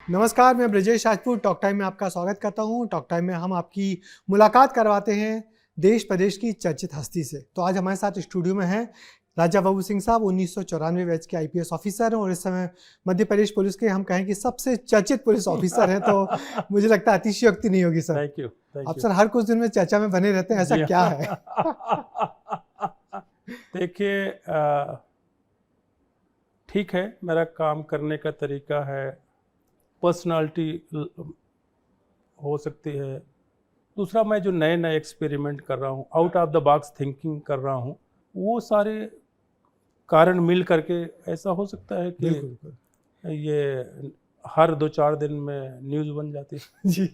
नमस्कार, मैं Brajesh Rajput talk time में आपका स्वागत करता हूं। टॉक टाइम में हम आपकी मुलाकात करवाते हैं देश प्रदेश की चर्चित हस्ती से। तो आज हमारे साथ स्टूडियो में हैं राजा बाबू सिंह साहब, 1994 बैच के आईपीएस ऑफिसर हैं और इस समय मध्य प्रदेश पुलिस के हम कहें कि सबसे चर्चित पुलिस ऑफिसर हैं। तो मुझे लगता है अतिशयोक्ति नहीं होगी सर। Thank you. आप सर हर कुछ दिन में चर्चा में बने रहते हैं, ऐसा जी क्या है? देखिए, ठीक है, मेरा काम करने का तरीका है, पर्सनालिटी हो सकती है। दूसरा, मैं जो नए नए एक्सपेरिमेंट कर रहा हूँ, out of the box thinking कर रहा हूँ, वो सारे कारण मिल करके ऐसा हो सकता है कि बिल्कुल। ये हर 2-4 दिन में न्यूज़ बन जाती है। जी।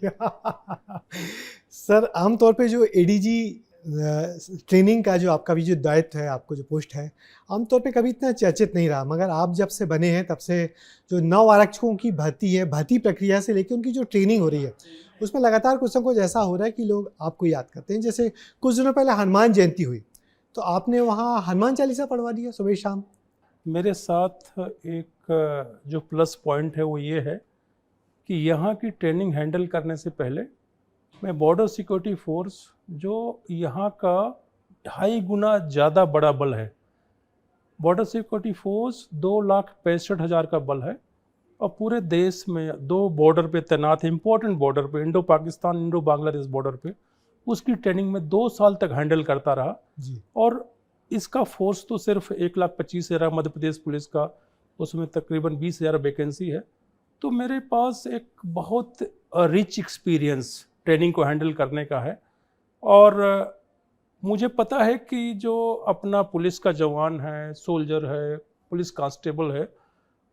सर आमतौर पे जो एडीजी ट्रेनिंग का जो आपका भी जो दायित्व है, आपको जो पोस्ट है, आमतौर पे कभी इतना चर्चित नहीं रहा, मगर आप जब से बने हैं तब से जो नव आरक्षकों की भर्ती है, भर्ती प्रक्रिया से लेकर उनकी जो ट्रेनिंग हो रही है, उसमें लगातार कुछ ना कुछ ऐसा हो रहा है कि लोग आपको याद करते हैं। जैसे कुछ दिनों पहले हनुमान जयंती हुई, तो आपने वहाँ हनुमान चालीसा पढ़वा दिया सुबह शाम। मेरे साथ एक जो प्लस पॉइंट है वो ये है कि यहाँ की ट्रेनिंग हैंडल करने से पहले मैं बॉर्डर सिक्योरिटी फोर्स, जो यहाँ का 2.5 गुना ज़्यादा बड़ा बल है, बॉर्डर सिक्योरिटी फोर्स 2,65,000 का बल है और पूरे देश में 2 बॉर्डर पे तैनात है, इंपॉर्टेंट बॉर्डर पे, Indo Pakistan Indo Bangladesh border पे। उसकी ट्रेनिंग में 2 साल तक हैंडल करता रहा। जी। और इसका फोर्स तो सिर्फ 1,25,000 मध्य प्रदेश पुलिस का, उसमें तकरीबन 20,000 वैकेंसी है। तो मेरे पास एक बहुत रिच एक्सपीरियंस ट्रेनिंग को हैंडल करने का है। और मुझे पता है कि जो अपना पुलिस का जवान है, सोल्जर है, पुलिस कांस्टेबल है,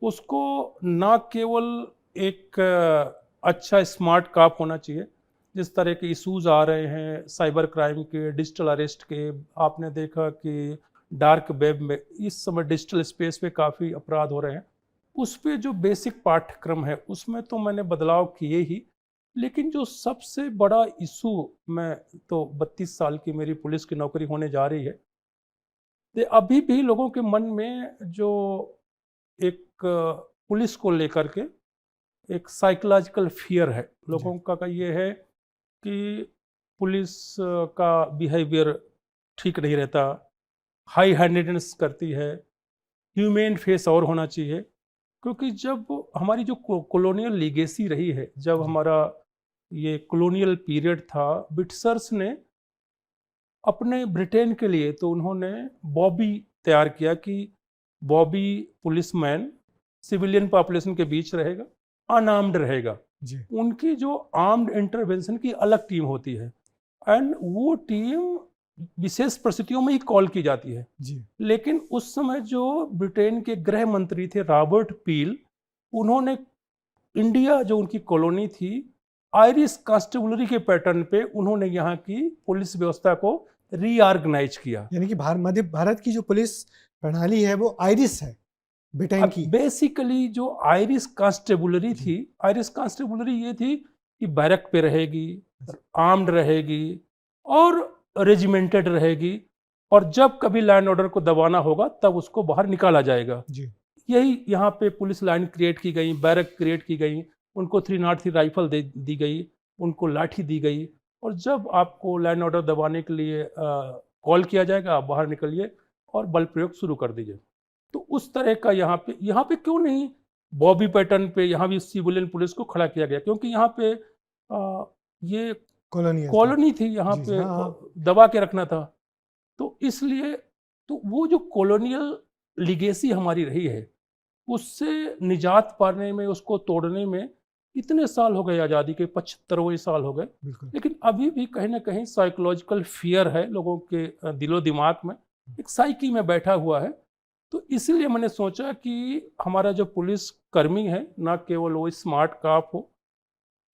उसको ना केवल एक अच्छा स्मार्ट कॉप होना चाहिए। जिस तरह के इश्यूज आ रहे हैं साइबर क्राइम के, डिजिटल अरेस्ट के, आपने देखा कि डार्क वेब में इस समय डिजिटल स्पेस पे काफ़ी अपराध हो रहे हैं, उस पे जो बेसिक पाठ्यक्रम है उसमें तो मैंने बदलाव किए ही। लेकिन जो सबसे बड़ा इशू, मैं तो 32 साल की मेरी पुलिस की नौकरी होने जा रही है, तो अभी भी लोगों के मन में जो एक पुलिस को लेकर के एक साइकोलॉजिकल फियर है जी। लोगों का ये है कि पुलिस का बिहेवियर ठीक नहीं रहता, हाई हैंडेडनेस करती है, ह्यूमेन फेस और होना चाहिए। क्योंकि जब हमारी जो कॉलोनियल लीगेसी रही है, जब जी। हमारा ये कॉलोनियल पीरियड था, ब्रिटिशर्स ने अपने ब्रिटेन के लिए तो उन्होंने बॉबी तैयार किया कि बॉबी पुलिसमैन सिविलियन पॉपुलेशन के बीच रहेगा, अनआर्म्ड रहेगा। जी। उनकी जो आर्म्ड इंटरवेंशन की अलग टीम होती है, एंड वो टीम विशेष परिस्थितियों में ही कॉल की जाती है। जी। लेकिन उस समय जो ब्रिटेन के गृह मंत्री थे रॉबर्ट पील, उन्होंने इंडिया जो उनकी कॉलोनी थी, आयरिश कांस्टेबलरी के पैटर्न पे उन्होंने यहाँ की पुलिस व्यवस्था को रीऑर्गेनाइज किया। यानी कि मध्य भारत की जो पुलिस प्रणाली है वो आयरिश है, ब्रिटेन अब की। बेसिकली जो आयरिश कांस्टेबुलरी जी। थी, आयरिश कांस्टेबुलरी ये थी कि बैरक पे रहेगी, आर्म्ड रहेगी और रेजिमेंटेड रहेगी, और जब कभी लैंड ऑर्डर को दबाना होगा तब उसको बाहर निकाला जाएगा। जी। यही यहाँ पे पुलिस लाइन क्रिएट की गई, बैरक क्रिएट की गई, उनको 303 राइफल दे दी गई, उनको लाठी दी गई, और जब आपको लैंड ऑर्डर दबाने के लिए कॉल किया जाएगा, आप बाहर निकलिए और बल प्रयोग शुरू कर दीजिए। तो उस तरह का यहाँ पे क्यों नहीं बॉबी पैटर्न पे यहाँ भी सिविलियन पुलिस को खड़ा किया गया? क्योंकि यहाँ पे ये कॉलोनियल था। कॉलोनी थी, यहाँ जी, जी। पे हाँ, हाँ। दबा के रखना था। तो इसलिए तो वो जो कॉलोनियल लिगेसी हमारी रही है, उससे निजात पाने में, उसको तोड़ने में इतने साल हो गए, आज़ादी के 75वें साल हो गए। बिल्कुल। लेकिन अभी भी कहीं न कहीं साइकोलॉजिकल फ़ियर है लोगों के दिलो-दिमाग में, एक साइकी में बैठा हुआ है। तो इसीलिए मैंने सोचा कि हमारा जो पुलिस कर्मी है, ना केवल वो स्मार्ट कॉप हो,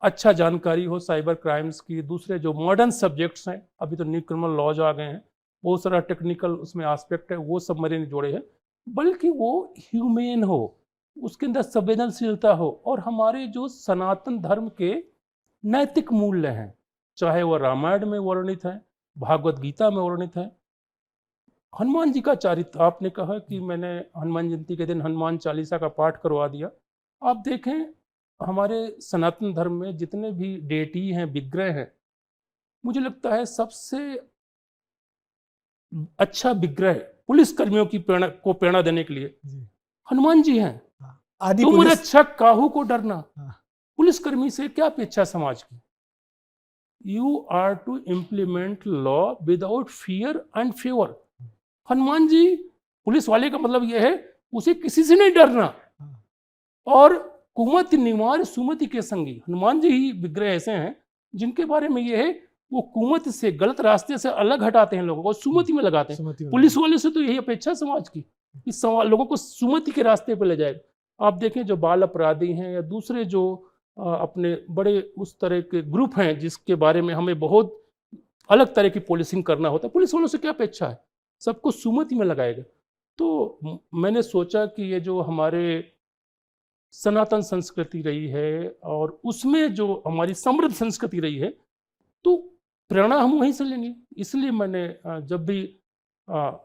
अच्छा जानकारी हो साइबर क्राइम्स की, दूसरे जो मॉडर्न सब्जेक्ट्स हैं, अभी तो न्यू क्रिमिनल लॉज आ गए हैं, बहुत सारा टेक्निकल उसमें एस्पेक्ट है, वो सब मैंने जोड़े हैं। बल्कि वो ह्यूमेन हो, उसके अंदर संवेदनशीलता हो, और हमारे जो सनातन धर्म के नैतिक मूल्य हैं, चाहे वह रामायण में वर्णित हैं, भागवत गीता में वर्णित हैं, हनुमान जी का चरित्र, आपने कहा कि मैंने हनुमान जयंती के दिन हनुमान चालीसा का पाठ करवा दिया। आप देखें, हमारे सनातन धर्म में जितने भी डेटी हैं, विग्रह हैं, मुझे लगता है सबसे अच्छा विग्रह पुलिस कर्मियों की प्रेरणा देने के लिए जी। हनुमान जी हैं। हाँ, आदि तुम पुलिस। रक्षा काहू को डरना। हाँ, पुलिसकर्मी से क्या अपेक्षा समाज की? You are to implement law without fear and favour. Hanuman ji, police वाले का मतलब यह है उसे किसी से नहीं डरना। हाँ, और कुमति निवार सुमति के संगी, हनुमान जी ही विग्रह ऐसे हैं जिनके बारे में यह है वो कुमति से, गलत रास्ते से अलग हटाते हैं लोगों को, सुमति में लगाते हैं। सुमति वाला। पुलिस वाले से तो यही अपेक्षा समाज की कि लोगों को सुमति के रास्ते पे ले जाएगा। आप देखें जो बाल अपराधी हैं या दूसरे जो अपने बड़े उस तरह के ग्रुप हैं जिसके बारे में हमें बहुत अलग तरह की पोलिसिंग करना होता है, पुलिस वालों से क्या अपेक्षा है? सबको सुमति में लगाएगा। तो मैंने सोचा कि ये जो हमारे सनातन संस्कृति रही है और उसमें जो हमारी समृद्ध संस्कृति रही है, तो प्रेरणा हम वहीं से लेंगे। इसलिए मैंने जब भी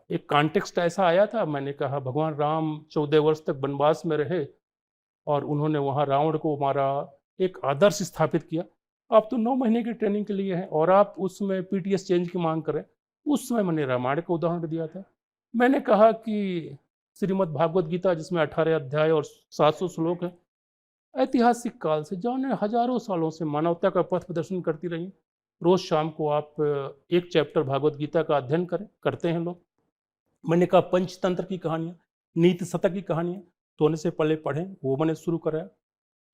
एक कॉन्टेक्स्ट ऐसा आया था, मैंने कहा भगवान राम 14 वर्ष तक वनवास में रहे और उन्होंने वहाँ रावण को मारा, एक आदर्श स्थापित किया। आप तो 9 महीने की ट्रेनिंग के लिए हैं और आप उसमें पीटीएस चेंज की मांग करें। उस समय मैंने रामायण का उदाहरण दिया था। मैंने कहा कि श्रीमद् भागवत गीता जिसमें 18 अध्याय और 700 श्लोक हैं, ऐतिहासिक काल से जाने हजारों सालों से मानवता का पथ प्रदर्शन करती रही। रोज शाम को आप एक चैप्टर भागवत गीता का अध्ययन करते हैं लोग। मैंने कहा पंचतंत्र की कहानियाँ, नीति शतक की कहानियाँ सोने से पहले पढ़ें, वो मैंने शुरू कराया।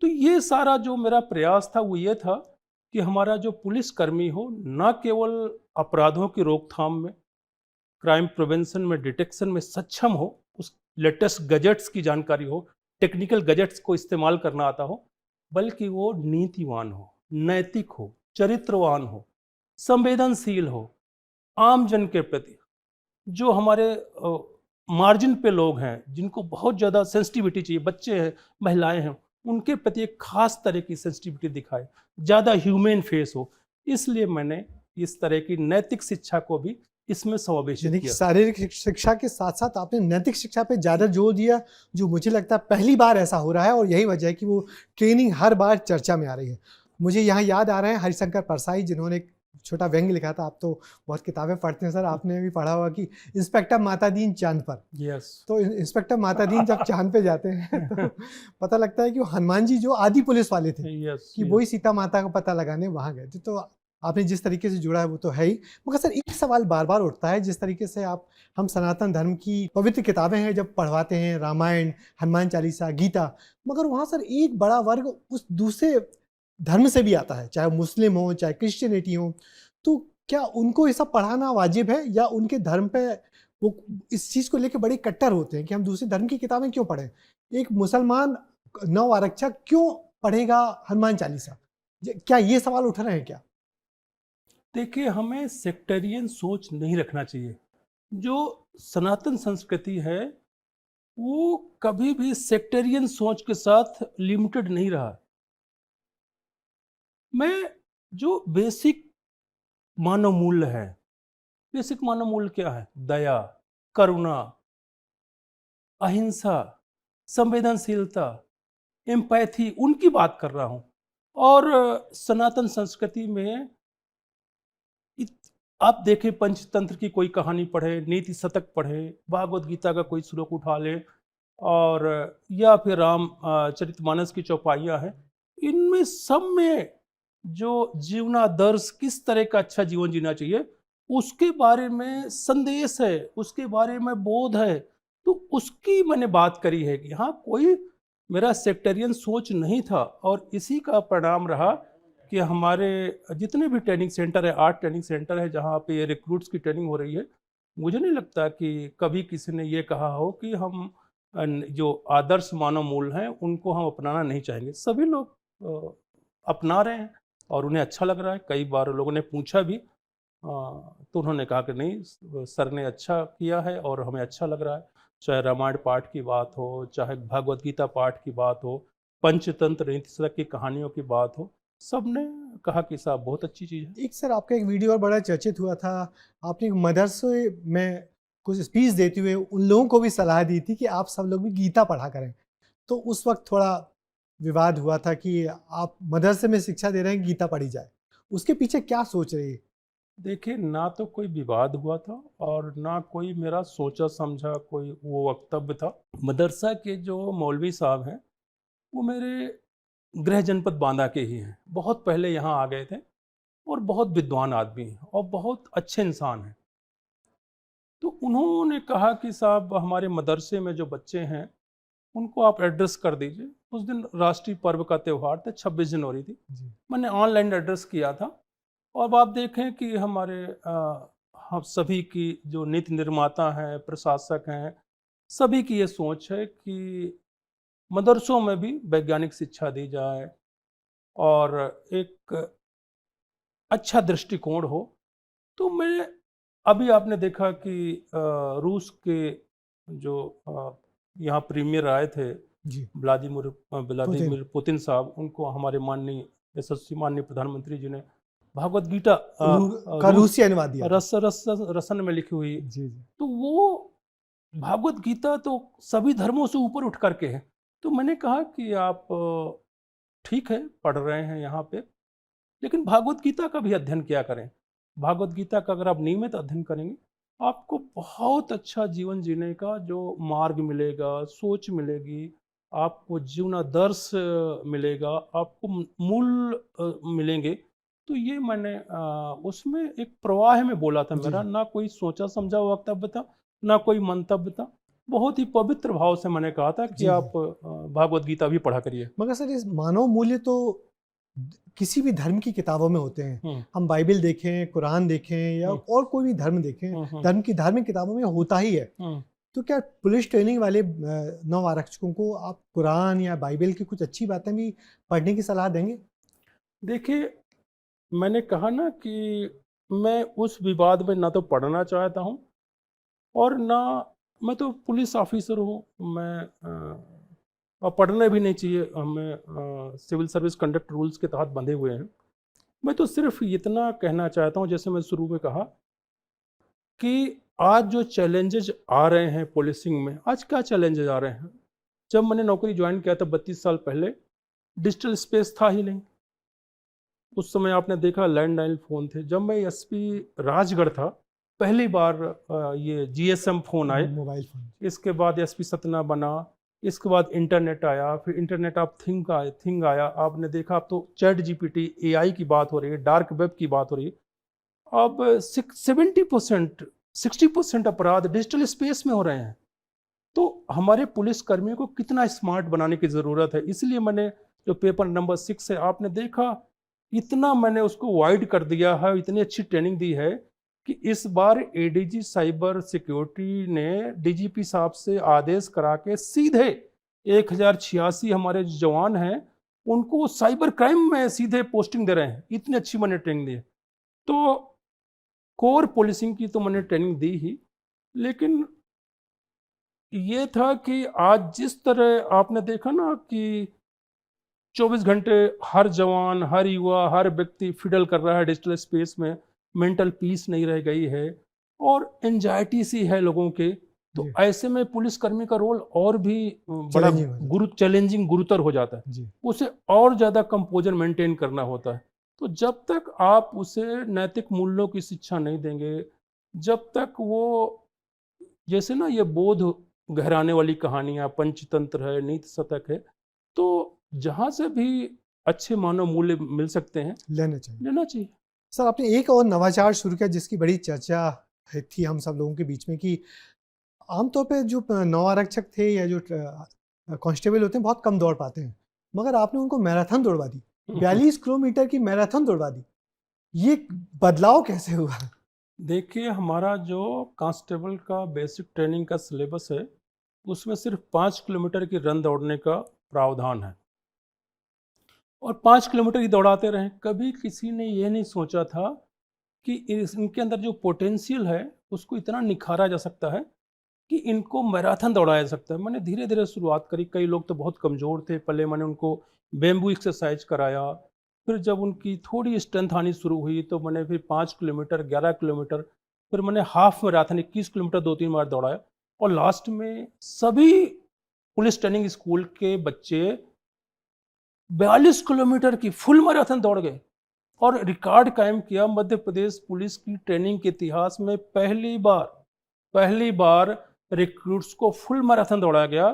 तो ये सारा जो मेरा प्रयास था वो ये था कि हमारा जो पुलिसकर्मी हो न केवल अपराधों की रोकथाम में, क्राइम प्रिवेंशन में, डिटेक्शन में सक्षम हो, उस लेटेस्ट गैजेट्स की जानकारी हो, टेक्निकल गैजेट्स को इस्तेमाल करना आता हो, बल्कि वो नीतिवान हो, नैतिक हो, चरित्रवान हो, संवेदनशील हो, आम जन के प्रति। जो हमारे मार्जिन पे लोग हैं जिनको बहुत ज़्यादा सेंसिटिविटी चाहिए, बच्चे हैं, महिलाएं हैं, उनके प्रति एक खास तरह की सेंसिटिविटी दिखाए, ज़्यादा ह्यूमन फेस हो। इसलिए मैंने इस तरह की नैतिक शिक्षा को भी इसमें समावेशित यानी कि किया। शारीरिक शिक्षा के साथ साथ आपने नैतिक शिक्षा पे ज़्यादा जोर दिया, जो मुझे लगता है पहली बार ऐसा हो रहा है और यही वजह है कि वो ट्रेनिंग हर बार चर्चा में आ रही है। मुझे यहाँ याद आ रहे हैं हरिशंकर परसाई, जिन्होंने एक छोटा व्यंग्य लिखा था। आप तो बहुत किताबें पढ़ते हैं सर, आपने भी पढ़ा होगा कि इंस्पेक्टर मातादीन चांद पर। यस। तो इंस्पेक्टर मातादीन जब चांद पे जाते हैं तो पता लगता है कि वो हनुमान जी जो आदि पुलिस वाले थे, यस कि वही सीता माता का पता लगाने वहाँ गए थे। तो आपने जिस तरीके से जुड़ा है वो तो है ही, मगर सर एक सवाल बार बार उठता है, जिस तरीके से आप हम सनातन धर्म की पवित्र किताबें हैं जब पढ़वाते हैं, रामायण, हनुमान चालीसा, गीता, मगर वहाँ सर एक बड़ा वर्ग उस दूसरे धर्म से भी आता है, चाहे मुस्लिम हो चाहे क्रिश्चियनिटी हो। तो क्या उनको ये सब पढ़ाना वाजिब है, या उनके धर्म पे वो इस चीज़ को लेकर बड़े कट्टर होते हैं कि हम दूसरे धर्म की किताबें क्यों पढ़ें? एक मुसलमान नव आरक्षक क्यों पढ़ेगा हनुमान चालीसा? क्या ये सवाल उठ रहे हैं क्या? देखिए, हमें सेक्टेरियन सोच नहीं रखना चाहिए। जो सनातन संस्कृति है वो कभी भी सेक्टेरियन सोच के साथ लिमिटेड नहीं रहा। मैं जो बेसिक मानव मूल्य है, बेसिक मानव मूल्य क्या है? दया, करुणा, अहिंसा, संवेदनशीलता, एम्पैथी, उनकी बात कर रहा हूं। और सनातन संस्कृति में आप देखें, पंचतंत्र की कोई कहानी पढ़े, नीति शतक पढ़े, भागवत गीता का कोई श्लोक उठा ले, और या फिर राम चरितमानस की चौपाइयाँ हैं, इनमें सब में जो जीवनादर्श, किस तरह का अच्छा जीवन जीना चाहिए, उसके बारे में संदेश है, उसके बारे में बोध है। तो उसकी मैंने बात करी है कि हाँ, कोई मेरा सेक्टेरियन सोच नहीं था। और इसी का परिणाम रहा कि हमारे जितने भी ट्रेनिंग सेंटर है, 8 ट्रेनिंग सेंटर है जहाँ पे ये रिक्रूट्स की ट्रेनिंग हो रही है, मुझे नहीं लगता कि कभी किसी ने ये कहा हो कि हम जो आदर्श मानव मूल्य हैं उनको हम अपनाना नहीं चाहेंगे। सभी लोग अपना रहे हैं और उन्हें अच्छा लग रहा है। कई बार लोगों ने पूछा भी, तो उन्होंने कहा कि नहीं, सर ने अच्छा किया है और हमें अच्छा लग रहा है। चाहे रामायण पाठ की बात हो, चाहे भगवद गीता पाठ की बात हो, पंचतंत्र नीति शतक की कहानियों की बात हो, सब ने कहा कि साहब बहुत अच्छी चीज़ है। एक सर आपका एक वीडियो और बड़ा चर्चित हुआ था, आपने एक मदरसे में कुछ स्पीच देते हुए उन लोगों को भी सलाह दी थी कि आप सब लोग भी गीता पढ़ा करें। तो उस वक्त थोड़ा विवाद हुआ था कि आप मदरसे में शिक्षा दे रहे हैं, गीता पढ़ी जाए, उसके पीछे क्या सोच रही है? देखिए, ना तो कोई विवाद हुआ था और ना कोई मेरा सोचा समझा कोई वो वक्तव्य था। मदरसा के जो मौलवी साहब हैं, वो मेरे गृह जनपद बांदा के ही हैं। बहुत पहले यहाँ आ गए थे और बहुत विद्वान आदमी हैं और बहुत अच्छे इंसान हैं। तो उन्होंने कहा कि साहब हमारे मदरसे में जो बच्चे हैं, उनको आप एड्रेस कर दीजिए। उस दिन राष्ट्रीय पर्व का त्योहार था, 26 जनवरी थी। जी। मैंने ऑनलाइन एड्रेस किया था और अब आप देखें कि हमारे हम सभी की जो नीति निर्माता हैं, प्रशासक हैं, सभी की ये सोच है कि मदरसों में भी वैज्ञानिक शिक्षा दी जाए और एक अच्छा दृष्टिकोण हो। तो मैं अभी आपने देखा कि रूस के जो यहाँ प्रीमियर आए थे, जी। पुतिन। व्लादिमीर पुतिन साहब, उनको हमारे माननीय यशस्वी माननीय प्रधानमंत्री जी ने भागवत गीता का रूस रूसी अनुवाद दिया था। रसन में लिखी हुई। जी जी। तो वो भागवत गीता तो सभी धर्मों से ऊपर उठ करके है। तो मैंने कहा कि आप ठीक है पढ़ रहे हैं यहाँ पे, लेकिन भागवत गीता का भी अध्ययन किया करें। भागवत गीता का अगर आप नियमित अध्ययन करेंगे, आपको बहुत अच्छा जीवन जीने का जो मार्ग मिलेगा, सोच मिलेगी, आपको जीवनादर्श मिलेगा, आपको मूल मिलेंगे। तो ये मैंने उसमें एक प्रवाह में बोला था जी मेरा, जी। ना कोई सोचा समझा वक्तव्य था, ना कोई मंतव्य था। बहुत ही पवित्र भाव से मैंने कहा था कि जी जी। आप भागवत गीता भी पढ़ा करिए। मगर सर, इस मानव मूल्य तो किसी भी धर्म की किताबों में होते हैं। हुँ, हम बाइबल देखें, कुरान देखें या हुँ, और कोई भी धर्म देखें, हुँ, हुँ, धर्म की धार्मिक किताबों में होता ही है। हुँ। तो क्या पुलिस ट्रेनिंग वाले नव आरक्षकों को आप कुरान या बाइबल की कुछ अच्छी बातें भी पढ़ने की सलाह देंगे? देखिए, मैंने कहा ना कि मैं उस विवाद में ना तो पढ़ना चाहता हूँ और ना मैं तो पुलिस ऑफिसर हूँ। मैं और पढ़ना भी नहीं चाहिए, हमें सिविल सर्विस कंडक्ट रूल्स के तहत बंधे हुए हैं। मैं तो सिर्फ इतना कहना चाहता हूँ, जैसे मैं शुरू में कहा कि आज जो चैलेंजेज आ रहे हैं पुलिसिंग में, आज क्या चैलेंजेज आ रहे हैं? जब मैंने नौकरी ज्वाइन किया था 32 साल पहले, डिजिटल स्पेस था ही नहीं। उस समय आपने देखा लैंडलाइन फ़ोन थे। जब मैं एसपी राजगढ़ था, पहली बार ये जीएसएम फ़ोन आए। Mobile phone. इसके बाद एसपी सतना बना, इसके बाद इंटरनेट आया, फिर इंटरनेट ऑफ थिंग आया। आपने देखा अब तो चैट जीपीटी, एआई की बात हो रही है, डार्क वेब की बात हो रही है। अब 70% 60% अपराध डिजिटल स्पेस में हो रहे हैं। तो हमारे पुलिस कर्मियों को कितना स्मार्ट बनाने की ज़रूरत है। इसलिए मैंने जो पेपर नंबर 6 है, आपने देखा इतना मैंने उसको वाइड कर दिया है, इतनी अच्छी ट्रेनिंग दी है कि इस बार एडीजी साइबर सिक्योरिटी ने डीजीपी साहब से आदेश करा के सीधे 1086 हमारे जवान हैं, उनको साइबर क्राइम में सीधे पोस्टिंग दे रहे हैं। इतनी अच्छी मैंने ट्रेनिंग दी है। तो कोर पुलिसिंग की तो मैंने ट्रेनिंग दी ही, लेकिन ये था कि आज जिस तरह आपने देखा ना कि 24 घंटे हर जवान, हर युवा, हर व्यक्ति फिडल कर रहा है डिजिटल स्पेस में, मेंटल पीस नहीं रह गई है और एंजाइटी सी है लोगों के। तो जी। ऐसे में पुलिसकर्मी का रोल और भी बड़ा चैलेंजिंग हो जाता गुरुतर हो जाता है। है। जी। उसे और ज़्यादा कंपोज़र मेंटेन करना होता है। तो जब तक आप उसे नैतिक मूल्यों की शिक्षा नहीं देंगे, जब तक वो जैसे ना ये बोध गहराने वाली कहानियाँ, पंचतंत्र है, नीति शतक है, तो जहाँ से भी अच्छे मानव मूल्य मिल सकते हैं, लेना चाहिए। लेना चाहिए। सर, आपने एक और नवाचार शुरू किया जिसकी बड़ी चर्चा थी हम सब लोगों के बीच में कि आमतौर पे जो नौ आरक्षक थे या जो कांस्टेबल होते हैं बहुत कम दौड़ पाते हैं, मगर आपने उनको मैराथन दौड़वा दी। 42 किलोमीटर की मैराथन दौड़वा दी। ये बदलाव कैसे हुआ? देखिए, हमारा जो कांस्टेबल का बेसिक ट्रेनिंग का सिलेबस है, उसमें सिर्फ 5 किलोमीटर की रन दौड़ने का प्रावधान है और 5 किलोमीटर ही दौड़ाते रहें। कभी किसी ने ये नहीं सोचा था कि इनके अंदर जो पोटेंशियल है, उसको इतना निखारा जा सकता है कि इनको मैराथन दौड़ाया जा सकता है। मैंने धीरे-धीरे शुरुआत करी, कई लोग तो बहुत कमज़ोर थे, पहले मैंने उनको बैम्बू एक्सरसाइज कराया, फिर जब उनकी थोड़ी स्ट्रेंथ आनी शुरू हुई, तो मैंने फिर 5 किलोमीटर, 11 किलोमीटर, फिर मैंने हाफ मैराथन 21 किलोमीटर 2-3 बार दौड़ाया और लास्ट में सभी पुलिस ट्रेनिंग स्कूल के बच्चे 42 किलोमीटर की फुल मैराथन दौड़ गए और रिकॉर्ड कायम किया। मध्य प्रदेश पुलिस की ट्रेनिंग के इतिहास में पहली बार रिक्रूट्स को फुल मैराथन दौड़ाया गया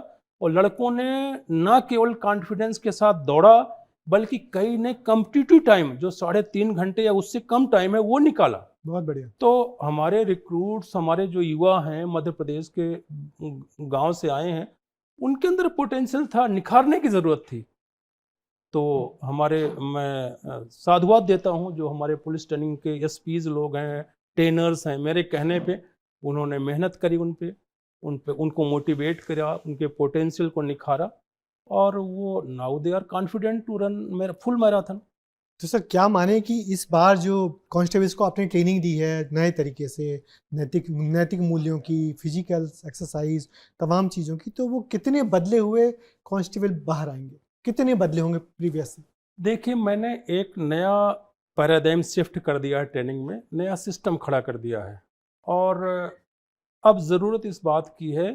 और लड़कों ने न केवल कॉन्फिडेंस के साथ दौड़ा बल्कि कई ने कॉम्पिटिटिव टाइम जो 3.5 घंटे या उससे कम टाइम है वो निकाला। बहुत बढ़िया। तो हमारे रिक्रूट्स, हमारे जो युवा हैं मध्य प्रदेश के गांव से आए हैं, उनके अंदर पोटेंशियल था, निखारने की ज़रूरत थी। तो मैं साधुवाद देता हूँ जो हमारे पुलिस ट्रेनिंग के एसपीज लोग हैं, ट्रेनर्स हैं, मेरे कहने पे उन्होंने मेहनत करी, उन पे उनको मोटिवेट करा, उनके पोटेंशियल को निखारा और वो now they are confident to run मेरा फुल मैराथन। तो सर क्या माने कि इस बार जो कांस्टेबल्स को आपने ट्रेनिंग दी है नए तरीके से, नैतिक नैतिक मूल्यों की, फिजिकल एक्सरसाइज, तमाम चीज़ों की, तो वो कितने बदले हुए कांस्टेबल बाहर आएंगे, कितने बदले होंगे प्रीवियस से? देखिए, मैंने एक नया पैराडाइम शिफ्ट कर दिया है ट्रेनिंग में, नया सिस्टम खड़ा कर दिया है और अब ज़रूरत इस बात की है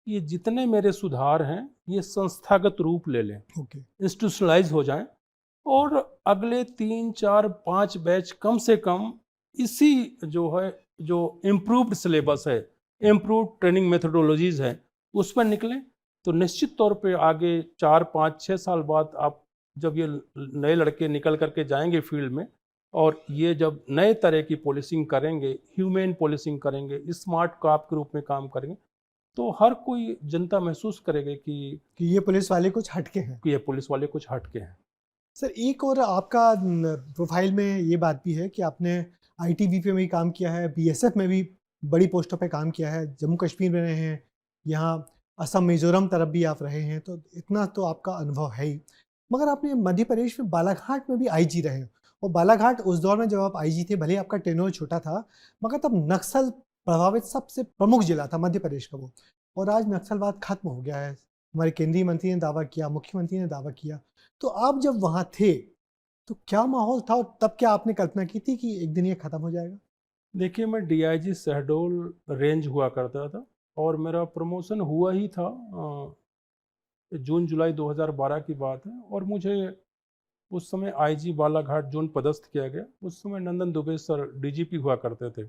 कि जितने मेरे सुधार हैं ये संस्थागत रूप ले लें, ओके। इंस्टीट्यूशनलाइज हो जाएं और अगले 3 4 5 बैच कम से कम इसी जो है, जो इम्प्रूव्ड सिलेबस है, इम्प्रूव्ड ट्रेनिंग मेथोडोलॉजीज है, उस पर निकलें। तो निश्चित तौर पे आगे 4 5 6 साल बाद आप जब ये नए लड़के निकल करके जाएंगे फील्ड में और ये जब नए तरह की पुलिसिंग करेंगे, ह्यूमन पुलिसिंग करेंगे, स्मार्ट कॉप के रूप में काम करेंगे, तो हर कोई जनता महसूस करेगी कि ये पुलिस वाले कुछ हटके हैं। कि ये पुलिस वाले कुछ हटके हैं। सर एक और आपका प्रोफाइल में ये बात भी है कि आपने आईटीबीपी में भी काम किया है, बीएसएफ में भी बड़ी पोस्टों पे काम किया है, जम्मू कश्मीर में रहे हैं, यहाँ असम मिजोरम तरफ भी आप रहे हैं, तो इतना तो आपका अनुभव है ही। मगर आपने मध्य प्रदेश में बालाघाट में भी आईजी रहे हैं, और बालाघाट उस दौर में जब आप आईजी थे, भले आपका टेन्योर छोटा था, मगर तब नक्सल प्रभावित सबसे प्रमुख जिला था मध्य प्रदेश का वो। और आज नक्सलवाद खत्म हो गया है, हमारे केंद्रीय मंत्री ने दावा किया, मुख्यमंत्री ने दावा किया। तो आप जब वहाँ थे तो क्या माहौल था, और तब क्या आपने कल्पना की थी कि एक दिन ये खत्म हो जाएगा? देखिए, मैं डीआईजी शहडोल रेंज हुआ करता था और मेरा प्रमोशन हुआ ही था, जून जुलाई 2012 की बात है और मुझे उस समय आईजी बालाघाट जोन पदस्थ किया गया। उस समय नंदन दुबे सर डीजीपी हुआ करते थे।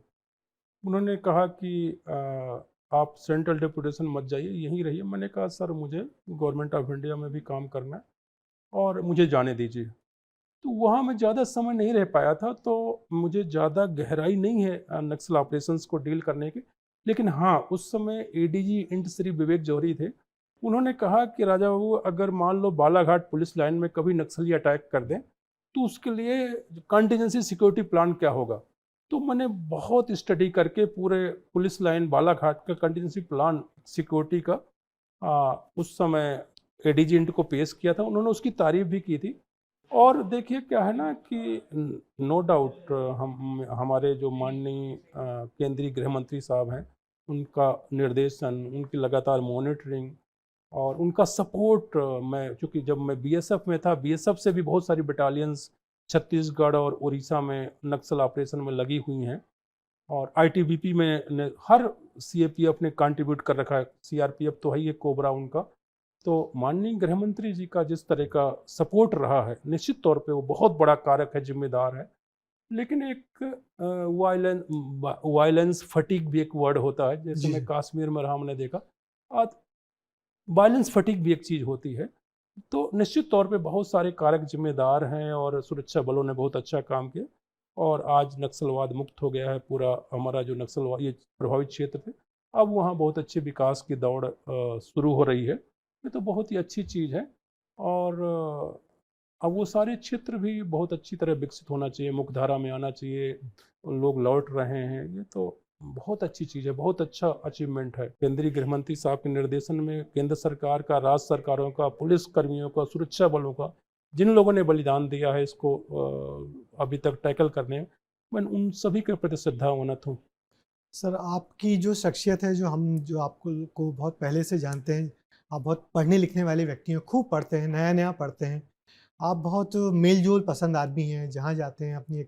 उन्होंने कहा कि आप सेंट्रल डेपुटेशन मत जाइए, यहीं रहिए। मैंने कहा सर मुझे गवर्नमेंट ऑफ इंडिया में भी काम करना है और मुझे जाने दीजिए। तो वहाँ मैं ज़्यादा समय नहीं रह पाया था, तो मुझे ज़्यादा गहराई नहीं है नक्सल ऑपरेशंस को डील करने की। लेकिन हाँ, उस समय एडीजी इंट श्री विवेक जौहरी थे। उन्होंने कहा कि राजा बाबू, अगर मान लो बालाघाट पुलिस लाइन में कभी नक्सली अटैक कर दें तो उसके लिए कंटीजेंसी सिक्योरिटी प्लान क्या होगा। तो मैंने बहुत स्टडी करके पूरे पुलिस लाइन बालाघाट का कंटीजेंसी प्लान सिक्योरिटी का उस समय एडीजी इंट को पेश किया था। उन्होंने उसकी तारीफ भी की थी। और देखिए क्या है ना कि नो डाउट हम हमारे जो माननीय केंद्रीय गृह मंत्री साहब हैं, उनका निर्देशन, उनकी लगातार मॉनिटरिंग और उनका सपोर्ट, मैं चूँकि जब मैं बीएसएफ में था, बीएसएफ से भी बहुत सारी बटालियंस छत्तीसगढ़ और उड़ीसा में नक्सल ऑपरेशन में लगी हुई हैं और आईटीबीपी में हर सीएपीएफ ने कंट्रीब्यूट कर रखा है। सीआरपीएफ तो है ही, कोबरा उनका। तो माननीय गृह मंत्री जी का जिस तरह का सपोर्ट रहा है, निश्चित तौर पे वो बहुत बड़ा कारक है, जिम्मेदार है। लेकिन एक वायलेंस फटीग भी एक वर्ड होता है, जैसे मैं कश्मीर में रहा, मैंने देखा वायलेंस फटीग भी एक चीज़ होती है। तो निश्चित तौर पे बहुत सारे कारक जिम्मेदार हैं और सुरक्षा बलों ने बहुत अच्छा काम किया और आज नक्सलवाद मुक्त हो गया है पूरा हमारा जो नक्सलवाद ये प्रभावित क्षेत्र थे। अब वहाँ बहुत अच्छे विकास की दौड़ शुरू हो रही है। ये तो बहुत ही अच्छी चीज़ है और अब वो सारे क्षेत्र भी बहुत अच्छी तरह विकसित होना चाहिए, मुख्यधारा में आना चाहिए, लोग लौट रहे हैं। ये तो बहुत अच्छी चीज़ है, बहुत अच्छा अचीवमेंट है। केंद्रीय गृह मंत्री साहब के निर्देशन में केंद्र सरकार का, राज्य सरकारों का, पुलिस कर्मियों का, सुरक्षा बलों का, जिन लोगों ने बलिदान दिया है इसको अभी तक टैकल करने में, मैं उन सभी के प्रति श्रद्धावनत हूँ। सर आपकी जो शख्सियत है, जो आपको को बहुत पहले से जानते हैं, आप बहुत पढ़ने लिखने वाले व्यक्ति हैं, खूब पढ़ते हैं, नया नया पढ़ते हैं, आप बहुत मेल जोल पसंद आदमी हैं, जहाँ जाते हैं अपनी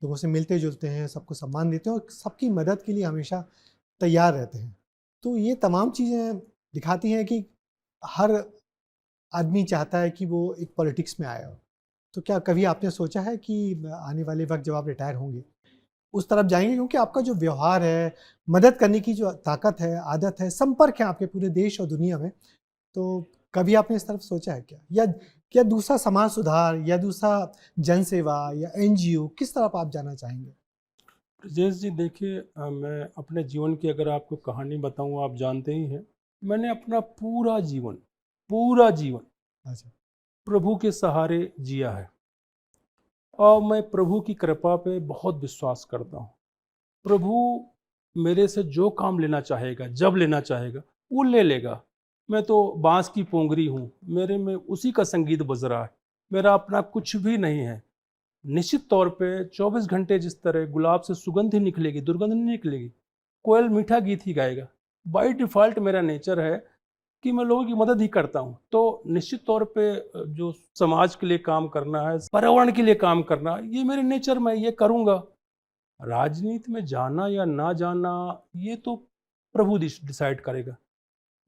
लोगों से मिलते जुलते हैं, सबको सम्मान देते हैं और सबकी मदद के लिए हमेशा तैयार रहते हैं। तो ये तमाम चीज़ें दिखाती हैं कि हर आदमी चाहता है कि वो एक पॉलिटिक्स में आए हो, तो क्या कभी आपने सोचा है कि आने वाले वक्त जब आप रिटायर होंगे उस तरफ जाएंगे? क्योंकि आपका जो व्यवहार है, मदद करने की जो ताकत है, आदत है, संपर्क है आपके पूरे देश और दुनिया में, तो कभी आपने इस तरफ सोचा है क्या? या दूसरा समाज सुधार या दूसरा जन सेवा या एनजीओ, किस तरफ आप जाना चाहेंगे? ब्रजेश जी देखिए, मैं अपने जीवन की अगर आपको कहानी बताऊं, आप जानते ही हैं, मैंने अपना पूरा जीवन अच्छा। प्रभु के सहारे जिया है। और मैं प्रभु की कृपा पे बहुत विश्वास करता हूँ। प्रभु मेरे से जो काम लेना चाहेगा, जब लेना चाहेगा, वो ले लेगा। मैं तो बांस की पोंगरी हूँ, मेरे में उसी का संगीत बज रहा है। मेरा अपना कुछ भी नहीं है। निश्चित तौर पे 24 घंटे जिस तरह गुलाब से सुगंध ही निकलेगी, दुर्गंध नहीं निकलेगी। कोयल मीठा गीत ही गाएगा। बाय डिफ़ॉल्ट मेरा नेचर है कि मैं लोगों की मदद ही करता हूँ। तो निश्चित तौर पे जो समाज के लिए काम करना है, पर्यावरण के लिए काम करना, ये मेरे नेचर में, ये करूँगा। राजनीति में जाना या ना जाना, ये तो प्रभु डिसाइड करेगा।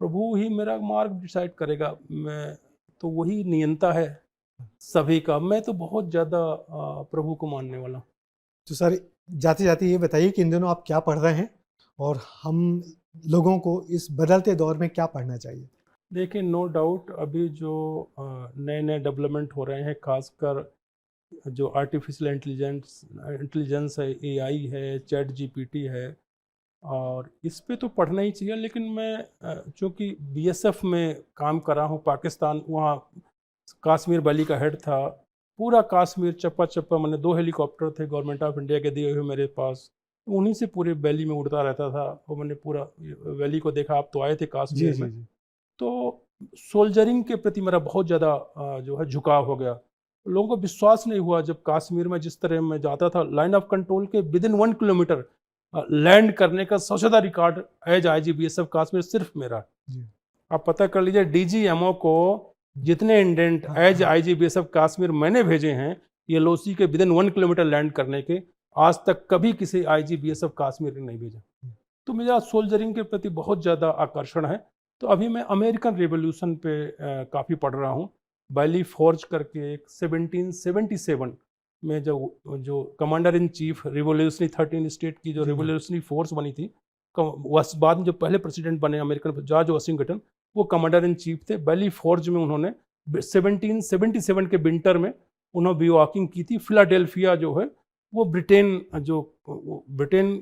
प्रभु ही मेरा मार्ग डिसाइड करेगा। मैं तो वही नियंता है सभी का। मैं तो बहुत ज़्यादा प्रभु को मानने वाला हूँ। तो सर, जाते-जाते ये बताइए कि इन दिनों आप क्या पढ़ रहे हैं और हम लोगों को इस बदलते दौर में क्या पढ़ना चाहिए? देखिए, नो डाउट अभी जो नए-नए डेवलपमेंट हो रहे हैं, ख़ासकर जो आर्टिफिशियल इंटेलिजेंस है, एआई है, चैट जीपीटी है, और इस पे तो पढ़ना ही चाहिए। लेकिन मैं चूँकि बीएसएफ में काम कर रहा हूँ पाकिस्तान, वहाँ कश्मीर वैली का हेड था। पूरा कश्मीर चप्पा-चप्पा, मैंने 2 हेलीकॉप्टर थे गवर्नमेंट ऑफ इंडिया के दिए हुए मेरे पास। उन्हीं से पूरे वैली में उड़ता रहता था और मैंने पूरा वैली को देखा। आप तो आए थे जी, कश्मीर जी, में। जी। तो सोल्जरिंग के प्रति मेरा बहुत ज़्यादा जो है झुकाव हो गया। लोगों को विश्वास नहीं हुआ जब कश्मीर में जिस तरह मैं जाता था, लाइन ऑफ कंट्रोल के विदिन 1 किलोमीटर लैंड करने का सबसे ज़्यादा record as IG BSF Kashmir सिर्फ मेरा है। जी। आप पता कर लीजिए, डीजीएमओ को जितने इंडेंट हाँ, एज हाँ। आईजी बीएसएफ कश्मीर मैंने भेजे हैं एलओसी के विदिन 1 किलोमीटर लैंड करने के, आज तक कभी किसी आईजी बीएसएफ कश्मीर ने नहीं भेजा। तो मेरा सोल्जरिंग के प्रति बहुत ज़्यादा आकर्षण है। तो अभी मैं अमेरिकन रिवॉल्यूशन पे काफ़ी पढ़ रहा हूँ। वैली फॉर्ज करके एक 1777 में जो commander in chief revolutionary 13 state की जो जी, जी। रिवॉल्यूशनरी फोर्स बनी थी, बाद में जो पहले प्रेसिडेंट बने अमेरिकन, जॉर्ज वाशिंगटन, वो कमांडर इन चीफ थे। वैली फॉर्ज में उन्होंने 1777 के विंटर में उन्होंने बिवॉकिंग की थी। फिलाडेल्फिया जो है वो ब्रिटेन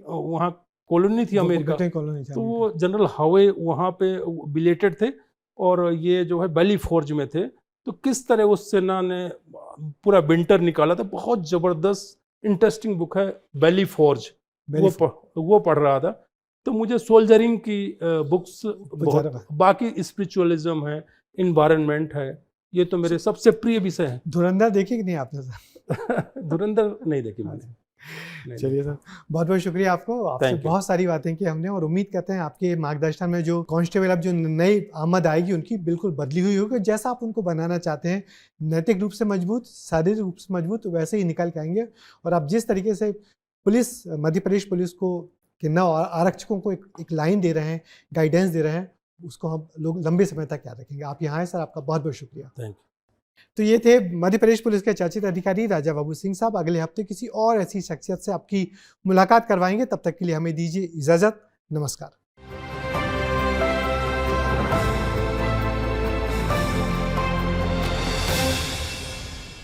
वहाँ कॉलोनी थी वो अमेरिका। ब्रिटेन कॉलोनी थी तो अमेरिका। वो जनरल हावे वहाँ पे बिलेटेड थे और ये जो है वैली फॉर्ज में थे। तो किस तरह उस सेना ने पूरा विंटर निकाला था। बहुत ज़बरदस्त इंटरेस्टिंग बुक है वैली फॉर्ज। वेरी वो पढ़ रहा था। तो मुझे सोल्जरिंग की बुक्स बहुत, ज़्यादा। बाकी स्पिरिचुअलिज्म है, इन्वायरमेंट है, ये तो मेरे सबसे प्रिय विषय हैं। धुरंधर देखी कि नहीं आपने सर? धुरंधर नहीं देखी मैंने। अच्छा। नहीं चलिए देखी। सर, बहुत-बहुत शुक्रिया आपको। आपसे थैंक यू। बहुत सारी बातें की हमने और उम्मीद करते हैं आपके मार्गदर्शन में जो कांस्टेबल अब जो नई आमद आएगी उनकी बिल्कुल बदली हुई होगी। जैसा आप उनको बनाना चाहते हैं, नैतिक रूप से मजबूत, शारीरिक रूप से मजबूत, वैसे ही निकल के आएँगे। और आप जिस तरीके से पुलिस, मध्य प्रदेश पुलिस को के नव आरक्षकों को एक लाइन दे रहे हैं, गाइडेंस दे रहे हैं, उसको हम लोग लंबे समय तक याद रखेंगे। आप यहाँ आए सर, आपका बहुत-बहुत शुक्रिया। Thank you. तो ये थे मध्य प्रदेश पुलिस के चर्चित अधिकारी राजा बाबू सिंह साहब। अगले हफ्ते किसी और ऐसी शख्सियत से आपकी मुलाकात करवाएंगे। तब तक के लिए हमें दीजिए इजाज़त। नमस्कार।